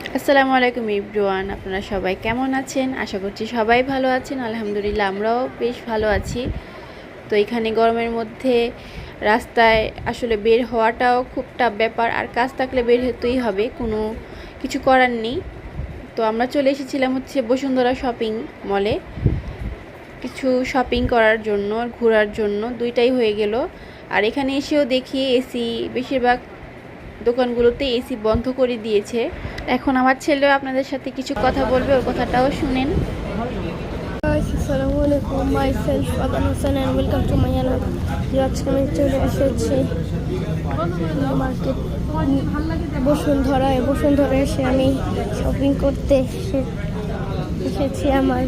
আসসালামু আলাইকুম এভরিওয়ান, আপনারা সবাই কেমন আছেন? আশা করছি সবাই ভালো আছেন। আলহামদুলিল্লাহ আমরাও বেশ ভালো আছি। তো এখানে গরমের মধ্যে রাস্তায় আসলে বের হওয়াটাও খুব টাফ ব্যাপার, আর কাজ থাকলে বের হতেই হবে, কোনো কিছু করার নেই। তো আমরা চলে এসেছিলাম হচ্ছে বসুন্ধরা শপিং মলে কিছু শপিং করার জন্য, ঘোরার জন্য, দুইটাই হয়ে গেল। আর এখানে এসেও দেখি এসি বেশিরভাগ দোকানগুলোতে এসি বন্ধ করে দিয়েছে। এখন আমার ছেলেও আপনাদের সাথে কিছু কথা বলবে, ওর কথাটাও শুনেন। আসসালামু আলাইকুম, মাইসেলফ আদান Hossain and welcome to my channel. আজকে আমি চলে এসেছি মার্কেট বসুন্ধরায় এসে আমি শপিং করতে এসেছি। আমার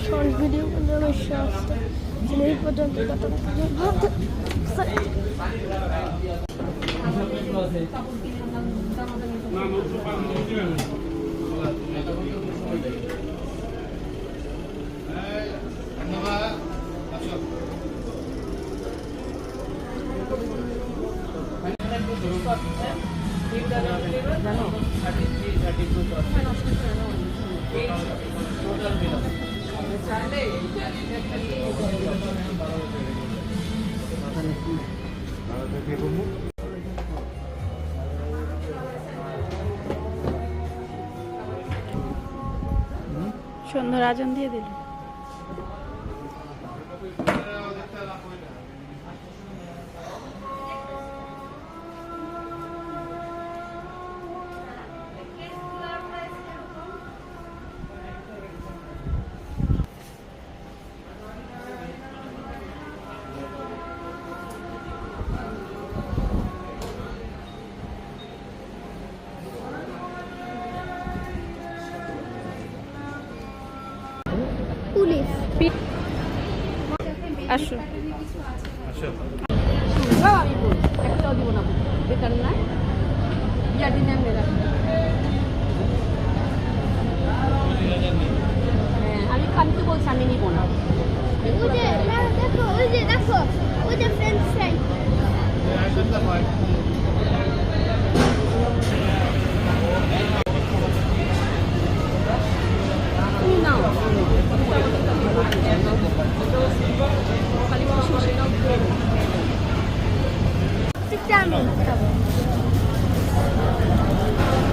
শর্ট ভিডিওগুলো আমি এই পর্যন্ত সন্ধ্যার আজান দিয়ে দিল। পুলিশ আসো। একটাও দিব না, বেকার না ইয়াদিন আমি রাখি। হ্যাঁ, আমি তো বলছি আমি নিব না।